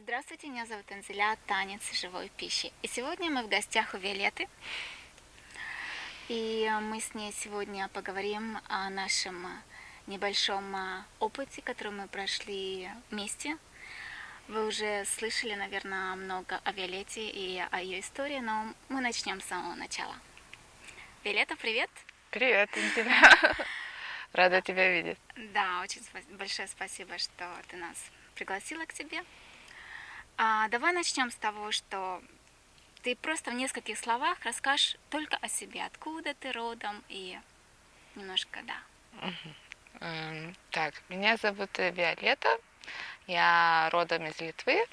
Здравствуйте, меня зовут Анзеля, танец живой пищи. И сегодня мы в гостях у Виолетты. И мы с ней сегодня поговорим о нашем небольшом опыте, который мы прошли вместе. Вы уже слышали, наверное, много о Виолетте и о ее истории, но мы начнем с самого начала. Виолетта, привет! Привет, Интиля. Рада тебя видеть. Да, очень большое спасибо, что ты нас пригласила к себе. Давай начнем с того, что ты просто в нескольких словах расскажешь только о себе, откуда ты родом и немножко, да. Так, меня зовут Виолетта, я родом из Литвы,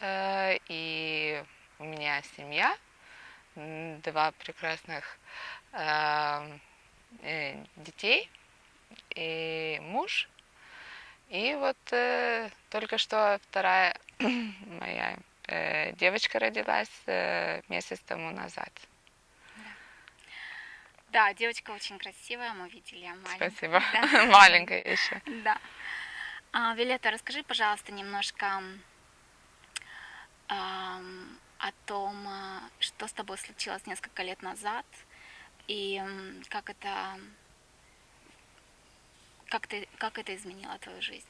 и у меня семья, два прекрасных детей и муж. И вот только что вторая моя девочка родилась месяц тому назад. Да, девочка очень красивая, мы видели маленькую. Спасибо. Да. Маленькая еще. Да. Виолетта, расскажи, пожалуйста, немножко о том, что с тобой случилось несколько лет назад и как это изменило твою жизнь.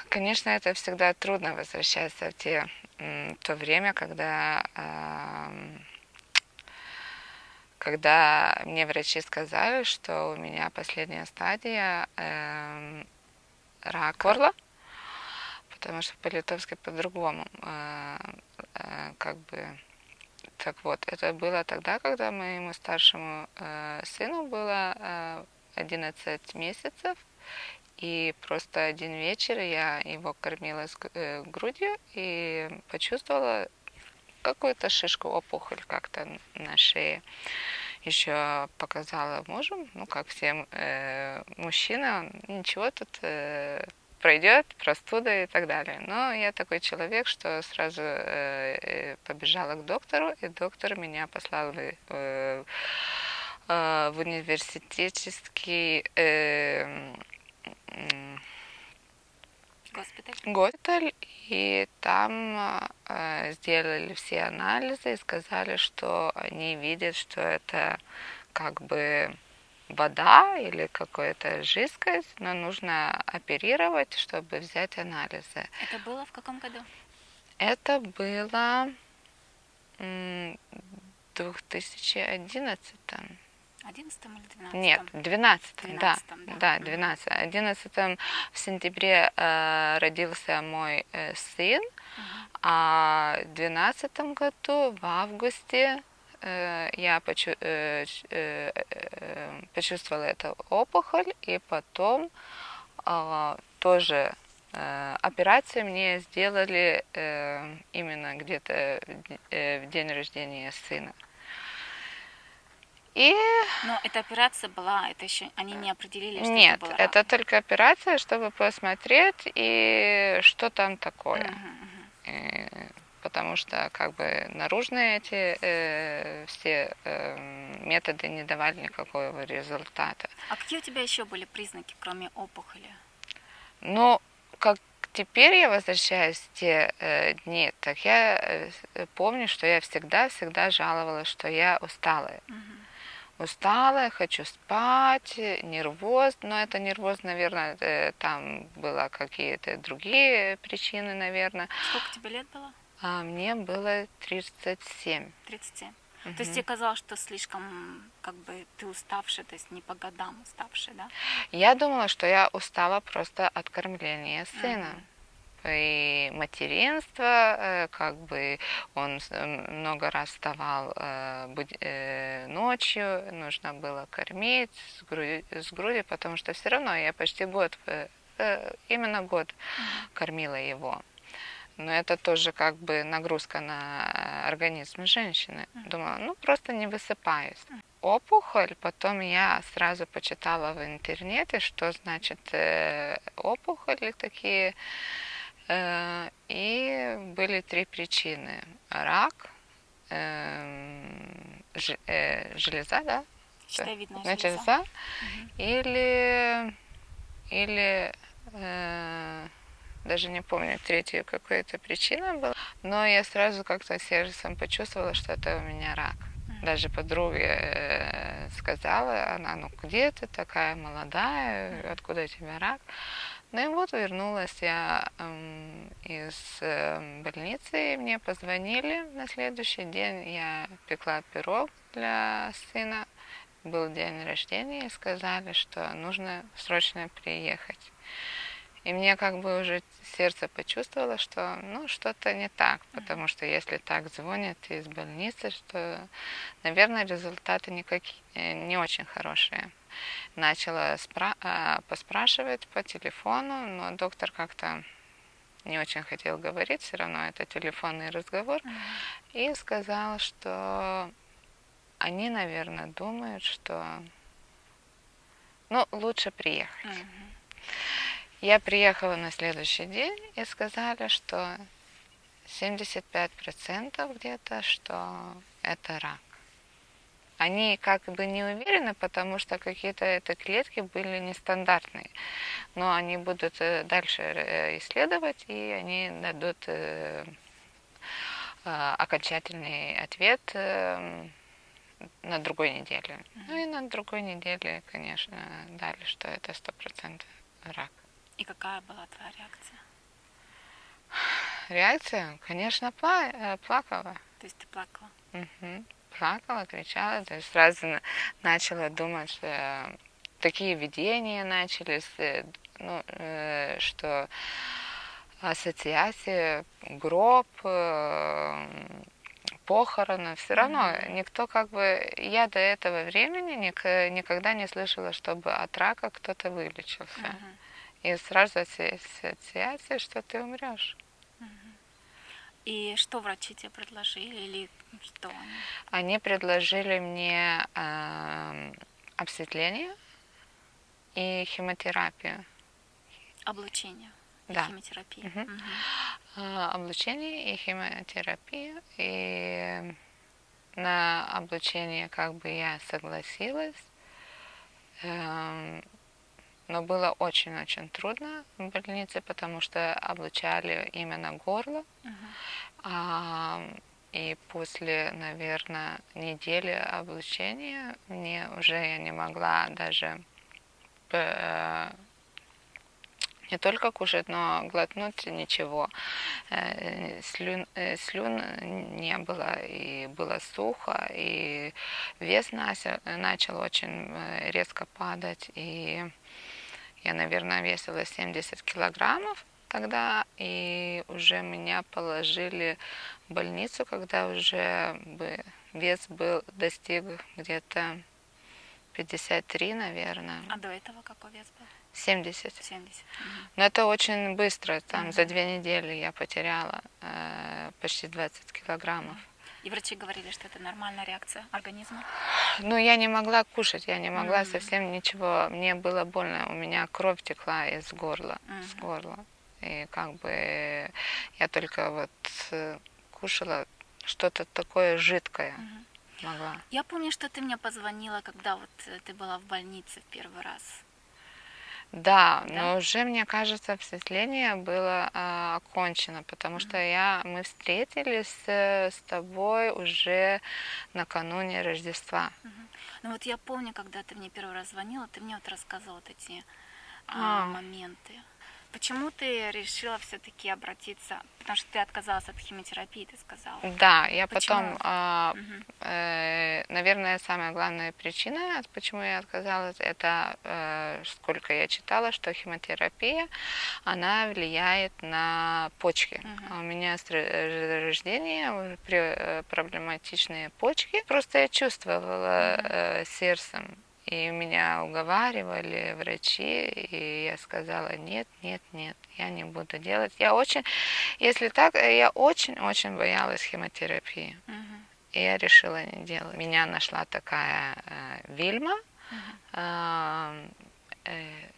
Конечно, это всегда трудно возвращаться в то время, когда мне врачи сказали, что у меня последняя стадия рак горла, потому что по-литовски по-другому. Так вот, это было тогда, когда моему старшему сыну было 11 месяцев, и просто один вечер я его кормила грудью и почувствовала какую-то шишку, опухоль как-то на шее. Еще показала мужу, как всем мужчинам, ничего тут пройдет, простуда и так далее. Но я такой человек, что сразу побежала к доктору, и доктор меня послал в университетский госпиталь, и там сделали все анализы и сказали, что они видят, что это как бы вода или какая-то жидкость, но нужно оперировать, чтобы взять анализы. Это было в каком году? Это было в 2011. 11 или 12? Нет, 12, да. Да, 12. 11 в сентябре родился мой сын, а в 12 году, в августе, я почувствовала эту опухоль, и потом тоже операцию мне сделали именно где-то в день рождения сына. Но эта операция была, это еще они не определили, что Нет, это было рак. это только операция, чтобы посмотреть, и что там такое. Потому что как бы наружные эти все методы не давали никакого результата. А какие у тебя еще были признаки, кроме опухоли? Ну, как теперь я возвращаюсь в те дни, так я помню, что я всегда жаловалась, что я усталая. Усталая, хочу спать, нервоз, но это нервоз, наверное, там было какие-то другие причины, наверное. Сколько тебе лет было? Мне было 37. 37. То есть тебе казалось, что слишком, как бы, ты уставшая, то есть не по годам уставшая, да? Я думала, что я устала просто от кормления сына. И материнство, как бы он много раз вставал ночью, нужно было кормить с груди, потому что все равно я почти год, именно год кормила его. Но это тоже как бы нагрузка на организм женщины. Думала, просто не высыпаюсь. Опухоль, потом я сразу почитала в интернете, что значит опухоли такие. И были 3 причины. Рак, железа, да? Щитовидная железа. Или даже не помню, третья какая-то причина была. Но я сразу как-то сердцем почувствовала, что это у меня рак. Даже подруге сказала, она, ну где ты такая молодая, откуда у тебя рак? Ну и вот вернулась я из больницы, и мне позвонили на следующий день, я пекла пирог для сына, был день рождения, и сказали, что нужно срочно приехать. И мне как бы уже сердце почувствовало, что ну что-то не так, потому что если так звонят из больницы, что, наверное, результаты не очень хорошие. Начала поспрашивать по телефону, но доктор как-то не очень хотел говорить, все равно это телефонный разговор, и сказал, что они, наверное, думают, что ну, лучше приехать. Я приехала на следующий день и сказали, что 75% где-то, что это рак. Они как бы не уверены, потому что какие-то это клетки были нестандартные. Но они будут дальше исследовать, и они дадут окончательный ответ на другой неделе. Ну и на другой неделе, конечно, дали, что это 100% рак. И какая была твоя реакция? Реакция, конечно, плакала. То есть ты плакала? Плакала, кричала, то есть сразу начала думать, что такие видения начались, ну, что ассоциации, гроб, похороны, все равно никто как бы, я до этого времени никогда не слышала, чтобы от рака кто-то вылечился. И сразу ассоциация, что ты умрешь. И что врачи тебе предложили или что они? Они предложили мне обследование и химиотерапию. Облучение и Да. химиотерапия. Облучение и химиотерапию. И на облучение как бы я согласилась. Но было очень-очень трудно в больнице, потому что облучали именно горло. И после, наверное, недели облучения мне уже я не могла даже не только кушать, но глотнуть ничего. Слюн не было, и было сухо, и вес начал очень резко падать, и я, наверное, весила 70 килограммов тогда, и уже меня положили в больницу, когда уже вес достиг где-то 53, наверное. А до этого какой вес был? 70. 70. Но это очень быстро, там за 2 недели я потеряла почти 20 килограммов. И врачи говорили, что это нормальная реакция организма? Ну, я не могла кушать, я не могла совсем ничего. Мне было больно, у меня кровь текла из горла, с горла. И как бы я только вот кушала что-то такое жидкое могла. Я помню, что ты мне позвонила, когда вот ты была в больнице в первый раз. Да, но уже, мне кажется, обследование было окончено, потому что мы встретились с тобой уже накануне Рождества. Ну вот я помню, когда ты мне первый раз звонила, ты мне вот рассказывала вот эти моменты. Почему ты решила все-таки обратиться? Потому что ты отказалась от химиотерапии, ты сказала. Да, я Почему? потом, наверное, самая главная причина, почему я отказалась, это сколько я читала, что химиотерапия, она влияет на почки. А у меня с рождения проблематичные почки. Просто я чувствовала сердцем. И меня уговаривали врачи, и я сказала, нет, нет, нет, я не буду делать. Если так, я очень-очень боялась химиотерапии. И я решила не делать. Меня нашла такая Вильма,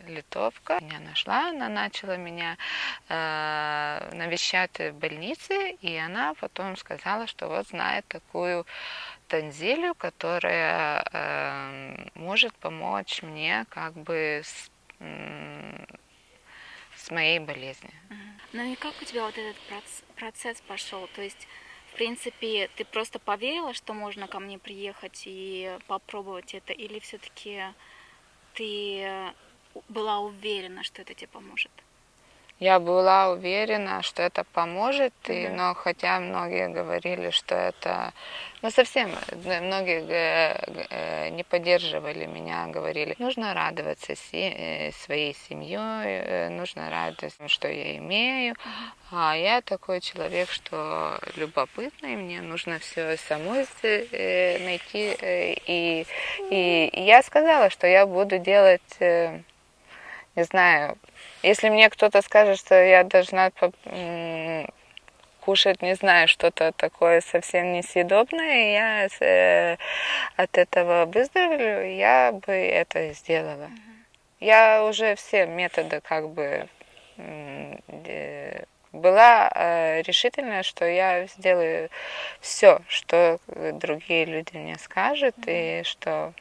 литовка. Меня нашла, она начала меня навещать в больнице, и она потом сказала, что вот знает такую танзилию, которая может помочь мне как бы с моей болезнью. Ну и как у тебя вот этот процесс пошел? То есть, в принципе, ты просто поверила, что можно ко мне приехать и попробовать это, или все-таки ты была уверена, что это тебе поможет? Я была уверена, что это поможет, Мгм. но хотя многие говорили, что это, ну совсем, многие не поддерживали меня, говорили, нужно радоваться своей семьей, нужно радоваться, что я имею, Мгм. а я такой человек, что любопытный, мне нужно все самой найти, и я сказала, что я буду делать, не знаю, если мне кто-то скажет, что я должна кушать, не знаю, что-то такое совсем несъедобное, и я от этого выздоровлю, я бы это сделала. Мгм. Я уже все методы как бы была решительна, что я сделаю все, что другие люди мне скажут, Мгм. и что...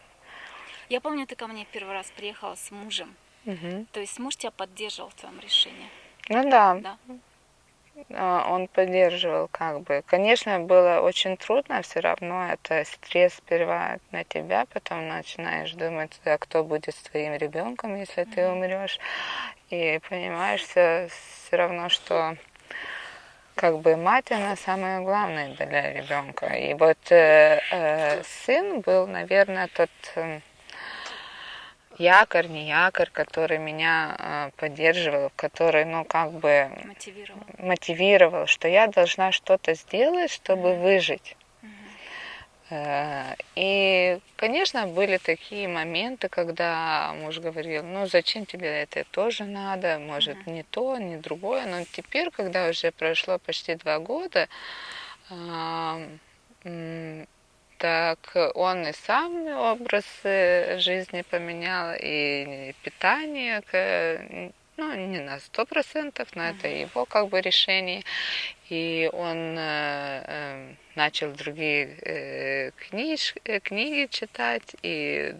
Я помню, ты ко мне первый раз приехала с мужем. Мгм. То есть муж тебя поддерживал в твоем решении, Ну да, да? он поддерживал как бы. Конечно, было очень трудно, все равно это стресс сперва на тебя, потом начинаешь думать, а кто будет с твоим ребенком, если ты Мгм. умрешь. И понимаешь все равно, что как бы мать, она самое главное для ребенка. И вот сын был, наверное, тот якорь, не якорь, который меня поддерживал, который, ну, как бы Мотивировал. мотивировал, что я должна что-то сделать, чтобы Мгм. выжить. Мгм. И, конечно, были такие моменты, когда муж говорил, ну, зачем тебе это тоже надо, может, Мгм. не то, не другое. Но теперь, когда уже прошло почти 2 года, а, так он и сам образ жизни поменял, и питание, ну, не на 100%, но это Мгм. его как бы решение. И он начал другие книги читать, и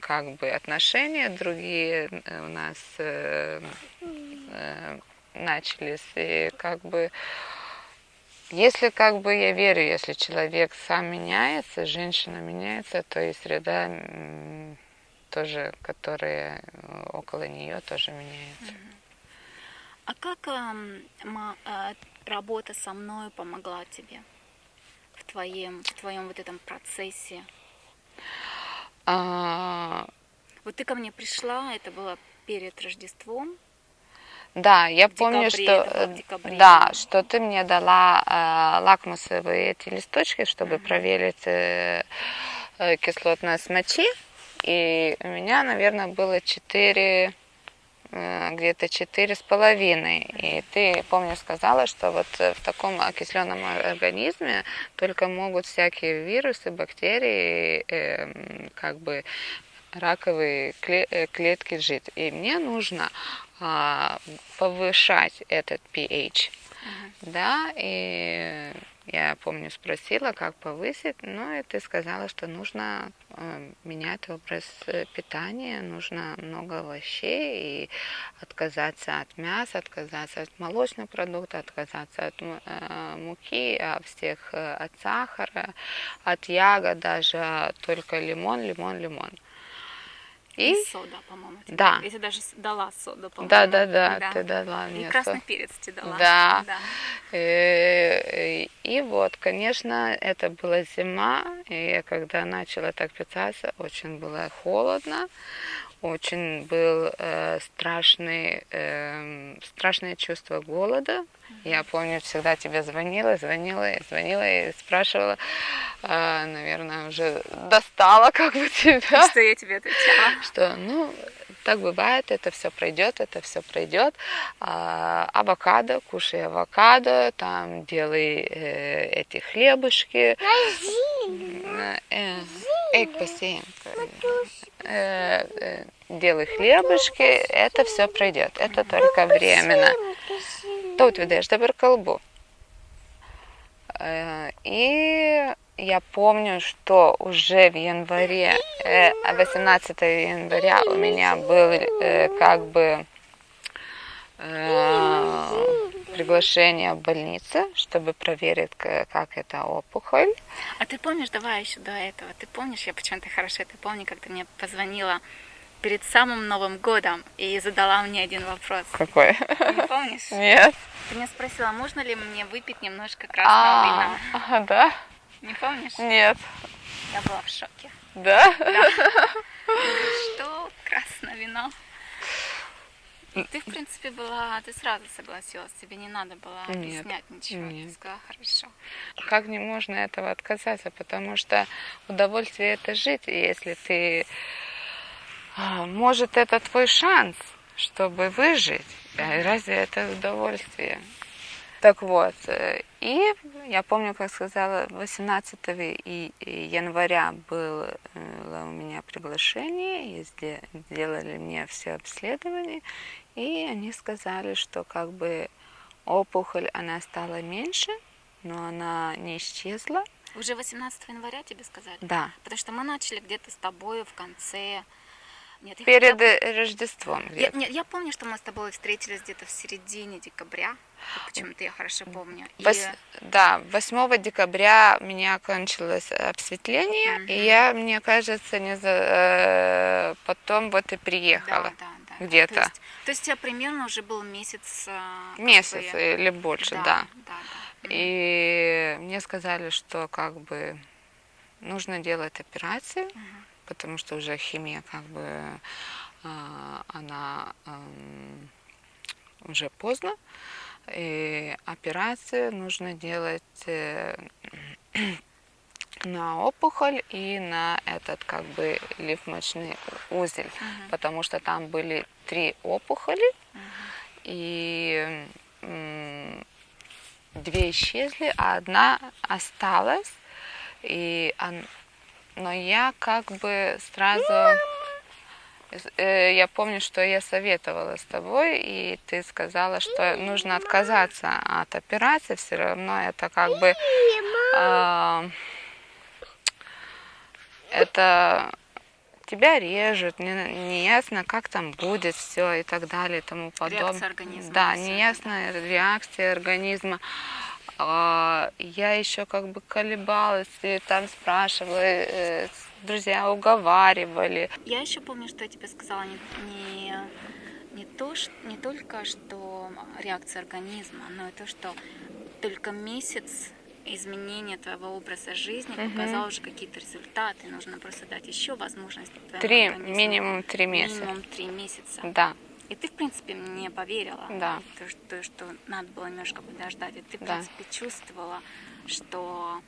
как бы отношения другие у нас начались, и как бы если как бы я верю, если человек сам меняется, женщина меняется, то и среда тоже, которая около нее, тоже меняется. Мгм. А как работа со мной помогла тебе в твоем вот этом процессе? А, Вот ты ко мне пришла, это было перед Рождеством, да, я в помню, декабре, что это было в декабре. да, что ты мне дала лакмусовые эти листочки, чтобы Мгм. проверить кислотность мочи. И у меня, наверное, было 4, где-то 4,5. И Мгм. ты, помню, сказала, что вот в таком окисленном организме только могут всякие вирусы, бактерии, как бы раковые клетки жить. И мне нужно повышать этот pH. Мгм. Да, и я помню, спросила, как повысить, ну и ты сказала, что нужно менять образ питания, нужно много овощей и отказаться от мяса, отказаться от молочных продуктов, отказаться от муки, всех от сахара, от ягод даже, только лимон, лимон, лимон. И И сода, по-моему, тебе. да, Я тебе даже дала соду, да, по-моему. да, да, Да. ты дала И мне красный перец тебе дала. Да. Да. И вот, конечно, это была зима, и я когда начала так питаться, очень было холодно, очень был страшное чувство голода. Я Мгм. помню, всегда тебе звонила и спрашивала, наверное, уже достала как бы И тебя, что я тебе отвечала? что, ну, так бывает, это все пройдет, это все пройдет. Авокадо, кушай авокадо, там делай эти хлебушки. Эй, пассиенко. Делай хлебушки, это все пройдет, это Мгм. только временно. Тут видишь, dabar kalbu. И я помню, что уже в январе, 18 января у меня был как бы приглашение в больницу, чтобы проверить, как это опухоль. А ты помнишь, давай еще до этого, ты помнишь, я почему-то хорошо это помню, как ты мне позвонила перед самым Новым годом и задала мне один вопрос. Какой? Не помнишь? Нет. Ты меня спросила, можно ли мне выпить немножко красного вина. Да? Не помнишь? Нет. Я была в шоке. Да? Да. Я говорю, что? Красное вино? И ты, в принципе, ты сразу согласилась, тебе не надо было объяснять ничего. Нет. Ты сказала, хорошо. Как не можно этого отказаться? Потому что удовольствие это жить, и если ты... Может, это твой шанс, чтобы выжить. Разве это удовольствие? Так вот, и я помню, как сказала, 18 января было у меня приглашение, и сделали мне все обследования, и они сказали, что как бы опухоль, она стала меньше, но она не исчезла. Уже 18 января тебе сказали? Да. Потому что мы начали где-то с тобой в конце... Нет, Перед Рождеством. Я помню, что мы с тобой встретились где-то в середине декабря. Почему-то я хорошо помню. Да, 8 декабря у меня кончилось обсветление, и мне кажется, потом вот и приехала. Да. Где-то. То есть у тебя примерно уже был месяц... Месяц или больше, да. Да. И мне сказали, что как бы нужно делать операцию, потому что уже химия как бы она уже поздно. И операцию нужно делать на опухоль и на этот как бы лимфмочный узел, потому что там были 3 опухоли, и 2 исчезли, а 1 осталась. Но я как бы сразу... Я помню, что я советовала с тобой, и ты сказала, что нужно отказаться от операции. Все равно это как бы... это тебя режут, не ясно, как там будет все и так далее и тому подобное. Реакция организма. Да, неясная реакция организма. Я еще как бы колебалась, и там спрашивала, друзья уговаривали. Я еще помню, что я тебе сказала, не только что реакция организма, но и то, что только месяц изменения твоего образа жизни показал уже какие-то результаты. Нужно просто дать еще возможность твоему организму. Минимум 3 месяца. Минимум 3 месяца. Да. И ты, в принципе, мне поверила, да. что надо было немножко подождать. И ты, в принципе, чувствовала, что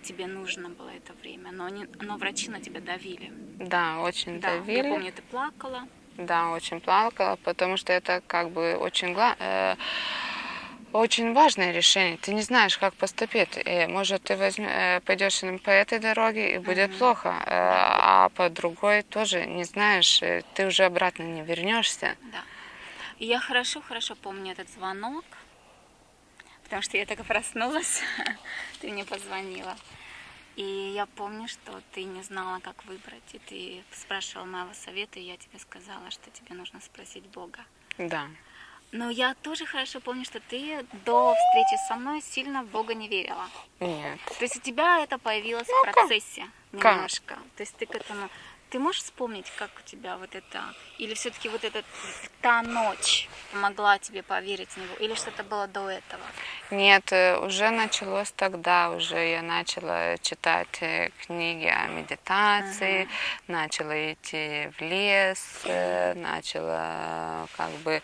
тебе нужно было это время. Но врачи на тебя давили. Да, очень давили. Я помню, ты плакала. Да, очень плакала, потому что это как бы очень важное решение. Ты не знаешь, как поступить. И, может, ты пойдешь по этой дороге и будет плохо, а по другой тоже не знаешь, ты уже обратно не вернешься. Да. И я хорошо помню этот звонок, потому что я только проснулась, ты мне позвонила. И я помню, что ты не знала, как выбрать, и ты спрашивала моего совета, и я тебе сказала, что тебе нужно спросить Бога. Да. Но я тоже хорошо помню, что ты до встречи со мной сильно в Бога не верила. Нет. То есть у тебя это появилось в процессе немножко. То есть ты к этому... Ты можешь вспомнить, как у тебя вот это... Или все-таки вот та ночь помогла тебе поверить в Него? Или что-то было до этого? Нет, уже началось тогда. Уже я начала читать книги о медитации, начала идти в лес, начала как бы...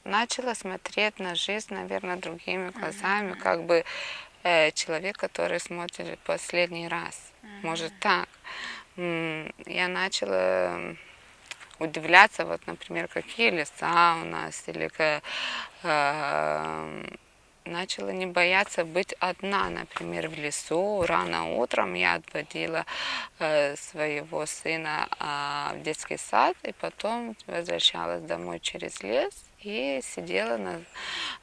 начала смотреть на жизнь, наверное, другими глазами, как бы человек, который смотрит последний раз. Может так. Я начала удивляться, вот, например, какие леса у нас, или начала не бояться быть одна, например, в лесу. Рано утром я отводила своего сына в детский сад, и потом возвращалась домой через лес и сидела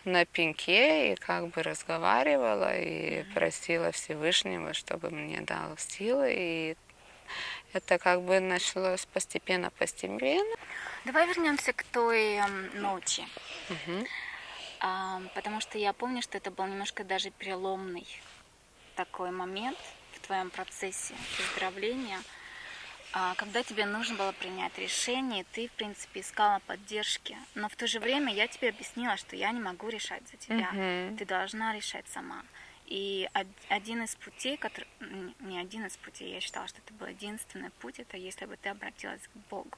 на пеньке и как бы разговаривала и просила Всевышнего, чтобы мне дал силы и Это как бы началось постепенно. Давай вернемся к той ночи. Мгм. Потому что я помню, что это был немножко даже переломный такой момент в твоем процессе выздоровления, когда тебе нужно было принять решение, и ты, в принципе, искала поддержки. Но в то же время я тебе объяснила, что я не могу решать за тебя. Мгм. Ты должна решать сама. И один из путей, который... Не один из путей, я считала, что это был единственный путь, это если бы ты обратилась к Богу.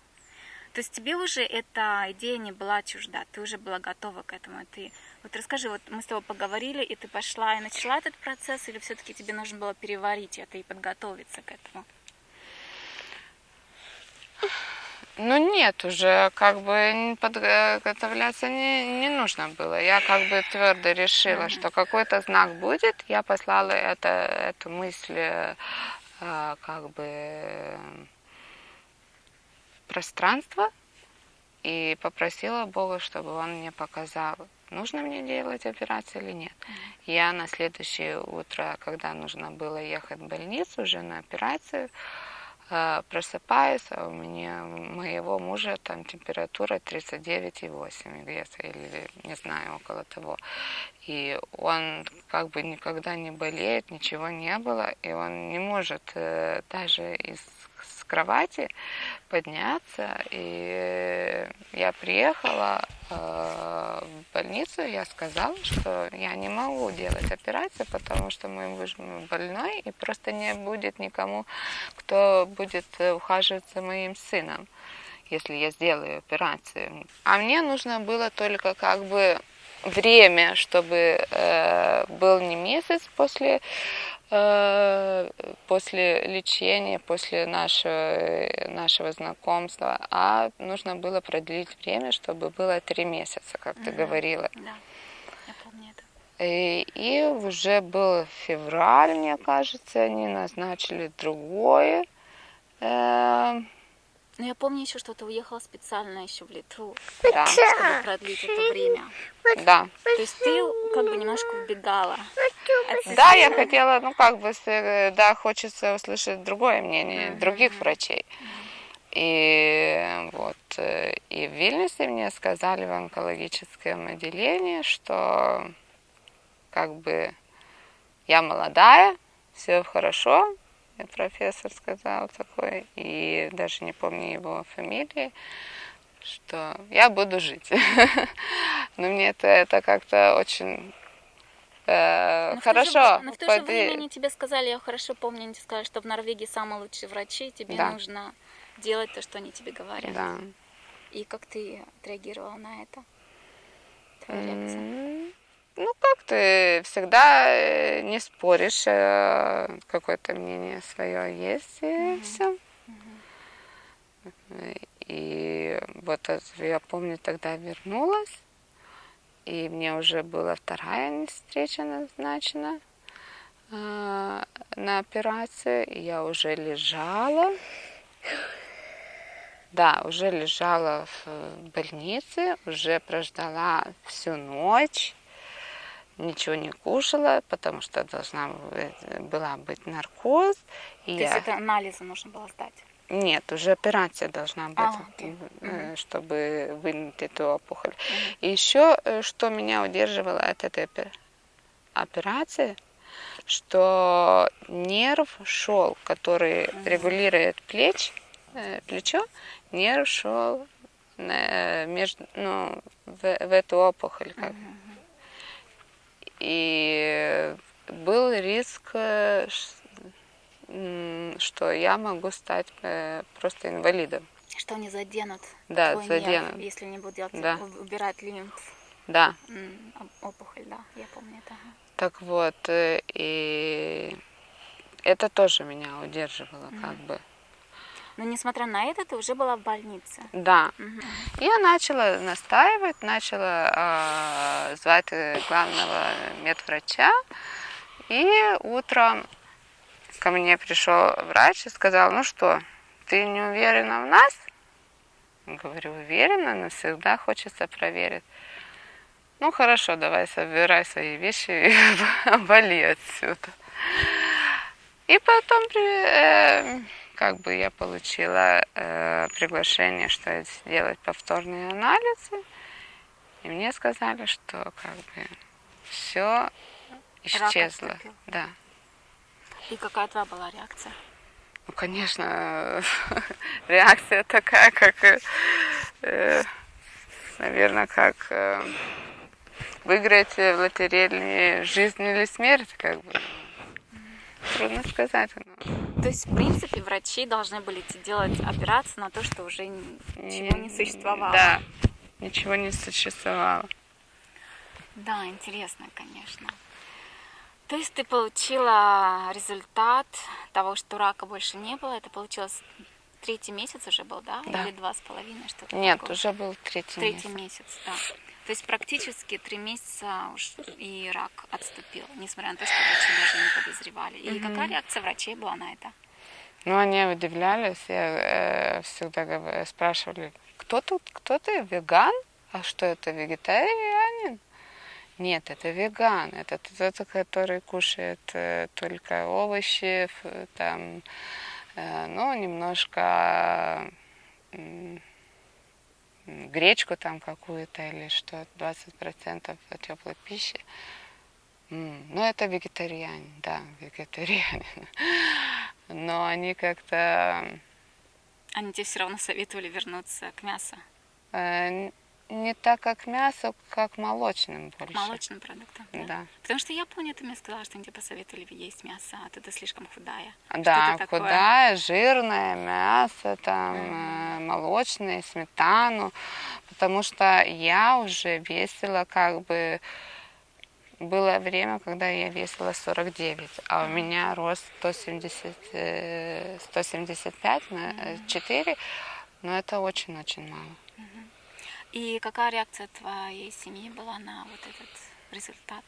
То есть тебе уже эта идея не была чужда, ты уже была готова к этому. Ты вот расскажи, вот мы с тобой поговорили, и ты пошла и начала этот процесс, или все-таки тебе нужно было переварить это и подготовиться к этому? Ну нет, уже как бы подготовляться не нужно было. Я как бы твердо решила, что какой-то знак будет. Я послала эту мысль как бы в пространство и попросила Бога, чтобы Он мне показал, нужно мне делать операцию или нет. Я на следующее утро, когда нужно было ехать в больницу уже на операцию, просыпаюсь, а у моего мужа там температура 39,8 где-то, или не знаю, около того. И он как бы никогда не болеет, ничего не было, и он не может даже с кровати подняться. И я приехала в больницу, я сказала, что я не могу делать операцию, потому что мой муж больной, и просто не будет никому, кто будет ухаживать за моим сыном, если я сделаю операцию. А мне нужно было только как бы время, чтобы был не месяц после лечения, после нашего знакомства, а нужно было продлить время, чтобы было 3 месяца, как ты говорила. Да, я помню это. И уже был февраль, мне кажется, они назначили другое. Но я помню еще, что ты уехала специально еще в Литву, Да. чтобы продлить это время. Да. То есть ты как бы немножко убегала от Да, системы. я хотела, ну как бы, да, хочется услышать другое мнение других врачей. И вот, и в Вильнюсе мне сказали в онкологическом отделении, что как бы я молодая, все хорошо, и профессор сказал такой, и даже не помню его фамилии, что я буду жить. Но мне это как-то очень хорошо. Но в то же время они тебе сказали, я хорошо помню, они тебе сказали, что в Норвегии самые лучшие врачи, тебе Да. нужно делать то, что они тебе говорят. Да. И как ты отреагировала на это? Твоя реакция? Ну, как ты всегда не споришь, какое-то мнение свое есть, и все. И вот я помню, тогда вернулась, и мне уже была вторая встреча назначена на операцию, и я уже лежала. Да, уже лежала в больнице, уже прождала всю ночь, ничего не кушала, потому что должна была быть наркоз. То есть это анализы нужно было сдать? Нет, уже операция должна быть, окей. чтобы вынуть эту опухоль. И еще, что меня удерживало от этой операции, что нерв шел, который регулирует плечо, нерв шел в эту опухоль. И был риск, что я могу стать просто инвалидом. Что они заденут Да, твой заденут. нерв, если не будут делать, Да. убирать лимф. Да. Опухоль, да, я помню это. Так вот, и это тоже меня удерживало, как бы. Но несмотря на это, ты уже была в больнице. Да. Я начала настаивать, начала звать главного медврача. И утром ко мне пришел врач и сказал, ну что, ты не уверена в нас? Говорю, уверена, но всегда хочется проверить. Ну хорошо, давай собирай свои вещи и вали отсюда. И потом как бы я получила приглашение, что сделать повторные анализы. И мне сказали, что как бы все Рак исчезло. отступил. Да. И какая твоя была реакция? Ну, конечно, реакция такая, как, наверное, как выиграть в лотерейную жизнь или смерть, как бы. Трудно сказать. Но... То есть, в принципе, врачи должны были делать операцию на то, что уже ничего не существовало. Да, ничего не существовало. Да, интересно, конечно. То есть ты получила результат того, что рака больше не было. Это получилось 3-й месяц уже был, да? Да. Или 2,5, что-то Нет, такое? уже был 3-й месяц. 3-й месяц, да. То есть практически 3 месяца уж и рак отступил, несмотря на то, что врачи даже не подозревали. И какая реакция врачей была на это? Ну, они удивлялись, всегда спрашивали, кто ты веган? А что это, вегетарианин? Нет, это веган, это тот, который кушает только овощи, там, ну, немножко гречку там какую-то или что, 20% теплой пищи. Ну, это вегетарианин, да, вегетарианин. Но они как-то... Они тебе все равно советовали вернуться к мясу? Не так, как мясо, как молочным больше. К молочным продуктам, да? Да. Потому что я помню, ты мне сказала, что они тебе посоветовали есть мясо, а ты слишком худая. Да, Что-то такое. худая, жирное мясо, там, молочное, сметану. Потому что я уже весила как бы... Было время, когда я весила 49, а у меня рост 175 на 4, но это очень-очень мало. И какая реакция твоей семьи была на вот этот результат?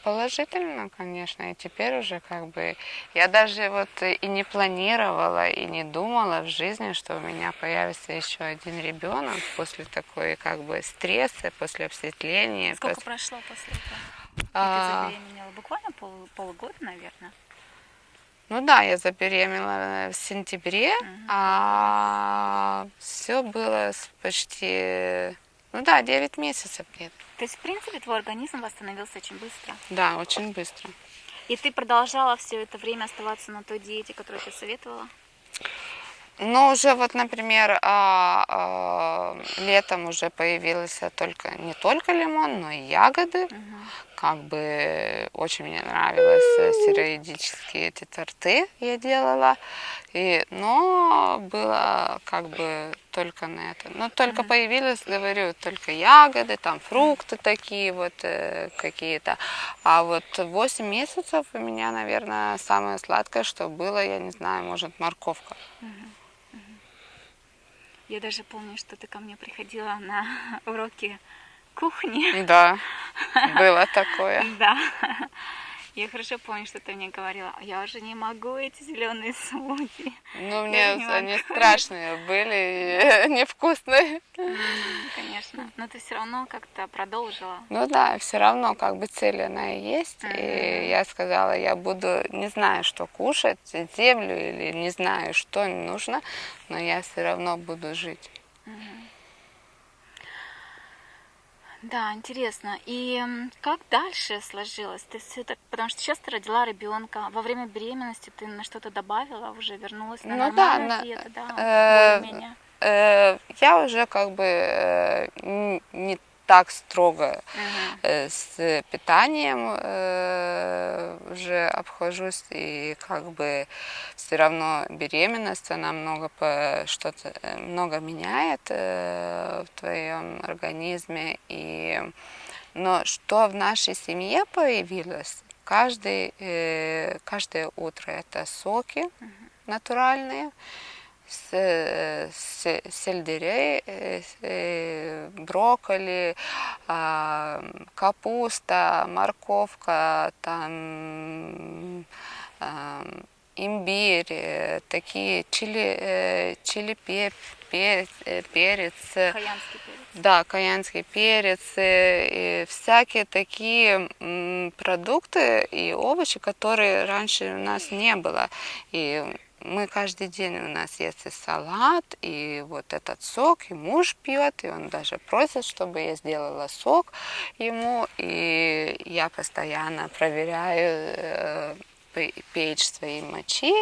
Положительно, конечно, и теперь уже как бы... Я даже вот и не планировала, и не думала в жизни, что у меня появится еще один ребенок после такой как бы стресса, после обсветления. Сколько прошло после этого? И ты забеременела? Буквально полгода, наверное? Ну да, я забеременела в сентябре, а все было почти, ну да, 9 месяцев где-то. То есть, в принципе, твой организм восстановился очень быстро. Да, очень быстро. И ты продолжала все это время оставаться на той диете, которую ты советовала? Ну, уже вот, например, летом уже появились не только лимон, но и ягоды. Как бы очень мне нравились сыроедические эти торты я делала. Но было как бы только на это. Но только появились, говорю, только ягоды, там фрукты такие вот какие-то. А вот 8 месяцев у меня, наверное, самое сладкое, что было, я не знаю, может, морковка. Я даже помню, что ты ко мне приходила на уроки кухни. Да, было такое. Да. Я хорошо помню, что ты мне говорила, я уже не могу эти зеленые смузи. Ну, мне они страшные были и невкусные. Конечно. Но ты все равно как-то продолжила. Ну да, все равно как бы цель она и есть. И я сказала, я буду, не знаю, что кушать, землю или не знаю, что нужно, но я все равно буду жить. Да, интересно. И как дальше сложилось? Ты все так, потому что сейчас ты родила ребенка. Во время беременности ты на что-то добавила, уже вернулась на нормальную диету, да, более-менее. Я уже как бы не так строго с питанием уже обхожусь, и как бы все равно беременность, она что-то много меняет в твоем организме. Но что в нашей семье появилось, каждое утро это соки натуральные, сельдерей, брокколи, капуста, морковка, там, имбирь, такие чили перец. Каянский перец. Да, каянский перец, и всякие такие продукты и овощи, которые раньше у нас не было. И мы каждый день, у нас есть и салат, и вот этот сок, и муж пьет, и он даже просит, чтобы я сделала сок ему, и я постоянно проверяю pH своей мочи.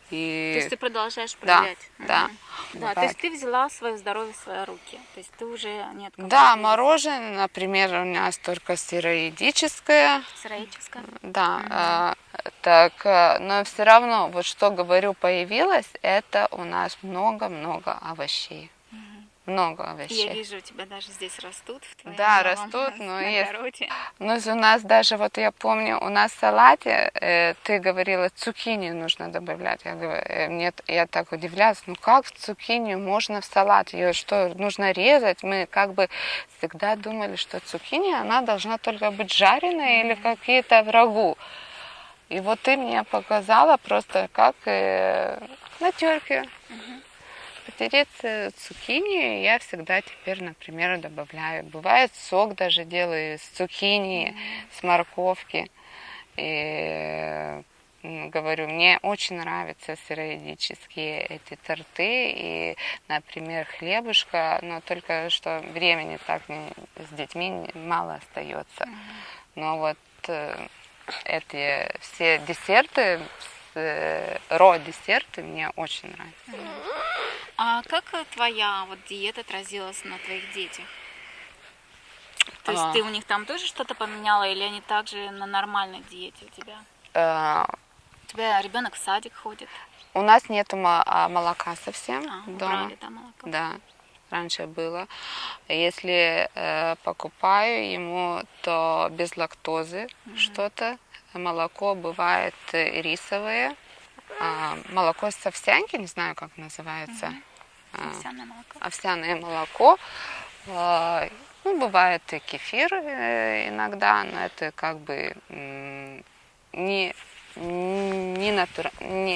То И... есть ты продолжаешь Да, проверять? да. Мгм. Да, то Бывает. есть ты взяла свое здоровье в свои руки. То есть ты уже нет Да, мороженое, например, у нас только сыроедическое. сыроедческое. Да, так, но все равно, вот что говорю, появилось, это у нас много-много овощей. Много Я овощей. вижу, у тебя даже здесь растут в твоем Да, новом растут, но есть. огороде. Но у нас даже, вот я помню, у нас в салате, ты говорила, цукини нужно добавлять. Я говорю, я так удивлялась, ну как цукини можно в салат? Ее что, нужно резать? Мы как бы всегда думали, что цукини, она должна только быть жареная или какие-то в рагу. И вот ты мне показала просто как на терке. Потереть цукини я всегда теперь, например, добавляю. Бывает сок даже делаю из цукини, с морковки. И говорю, мне очень нравятся сыроедические эти торты и, например, хлебушка, но только что времени так с детьми мало остается. Но вот эти все десерты, ро-десерты мне очень нравятся. А как твоя вот диета отразилась на твоих детях? То есть ты у них там тоже что-то поменяла, или они также на нормальной диете у тебя? У тебя ребенок в садик ходит? У нас нет молока совсем дома. Убрали, да, молоко? Да, раньше было. Если покупаю ему, то без лактозы что-то. Молоко бывает рисовое. Молоко с овсянки, не знаю, как называется. Овсяное молоко. Овсяное молоко. Ну, бывает и кефир иногда, но это как бы не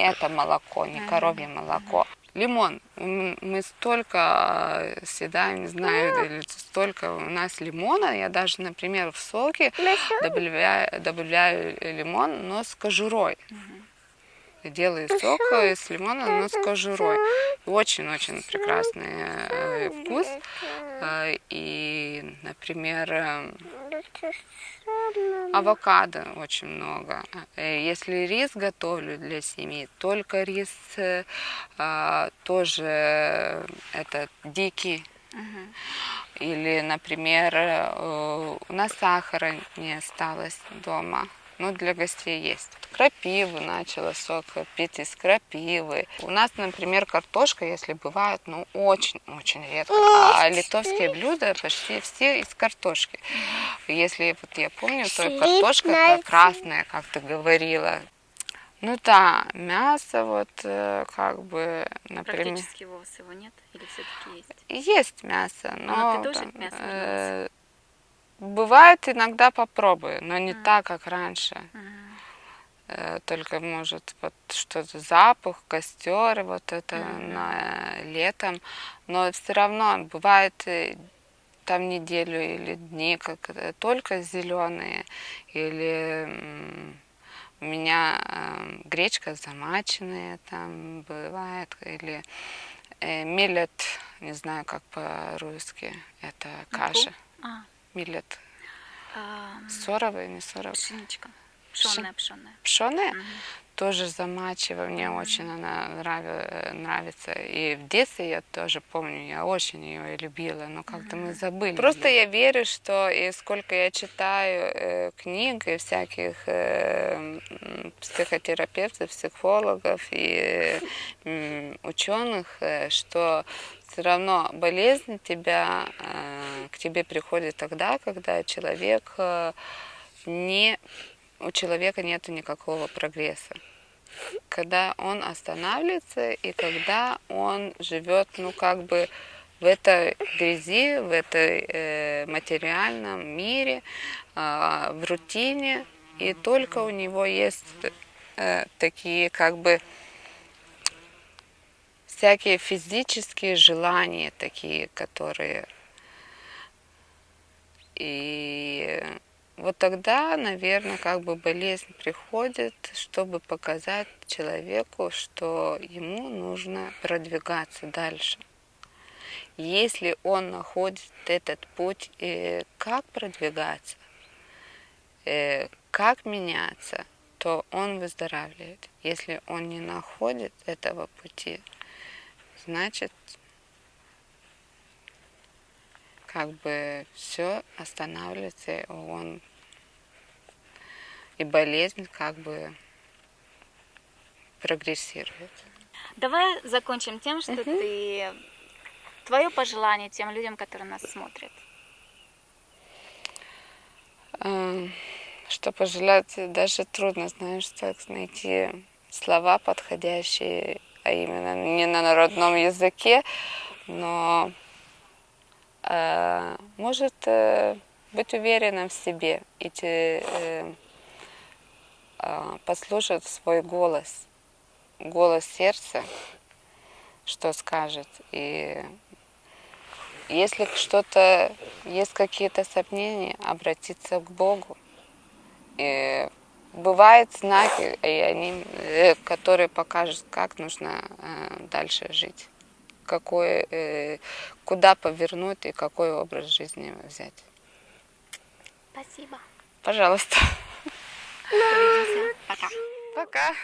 это молоко, не коровье молоко. Лимон. Мы столько съедаем, не знаю, или столько у нас лимона. Я даже, например, в соке добавляю лимон, но с кожурой. Делаю сок из лимона, но с кожурой. Очень-очень прекрасный вкус. И, например, авокадо очень много. Если рис готовлю для семьи, только рис тоже этот дикий. Или, например, у нас сахара не осталось дома. Но для гостей есть. Крапиву начала сок пить из крапивы. У нас, например, картошка, если бывает, ну очень-очень редко. А литовские блюда почти все из картошки. Если вот я помню, то картошка красная, как ты говорила. Ну да, мясо вот как бы, например... Практически вовсе его нет? Или все-таки есть? Есть мясо, но... ты тоже мясо не ешь? Бывает иногда попробую, но не так, как раньше. Только может вот что-то запах, костер, вот это на летом. Но все равно бывает там неделю или дни, как только зеленые, или у меня гречка замаченная там бывает, или милет, не знаю как по-русски, это каша. Милет. Соровый, не соровый. Пшеничка. Пшеная. Пшеная? Тоже замачиваю, мне очень она нравится. И в детстве я тоже помню, я очень ее любила, но как-то мы забыли. Просто я верю, что и сколько я читаю книг и всяких психотерапевтов, психологов и ученых, что все равно болезнь к тебе приходит тогда, когда у человека нет никакого прогресса. Когда он останавливается и когда он живет, ну, как бы в этой грязи, в этой материальном мире, в рутине, и только у него есть такие, как бы, всякие физические желания такие, которые и вот тогда, наверное, как бы болезнь приходит, чтобы показать человеку, что ему нужно продвигаться дальше. Если он находит этот путь, как продвигаться, как меняться, то он выздоравливает. Если он не находит этого пути, значит, как бы все останавливается, и болезнь как бы прогрессирует. Давай закончим тем, что ты твое пожелание тем людям, которые нас смотрят. Что пожелать, даже трудно, знаешь, так найти слова подходящие, а именно не на родном языке, но может быть уверенным в себе и послушать свой голос сердца, что скажет. И если что-то, есть какие-то сомнения, обратиться к Богу. И бывают знаки, и они, которые покажут, как нужно дальше жить, куда повернуть и какой образ жизни взять. Спасибо. Пожалуйста. Увидимся. Пока. Пока.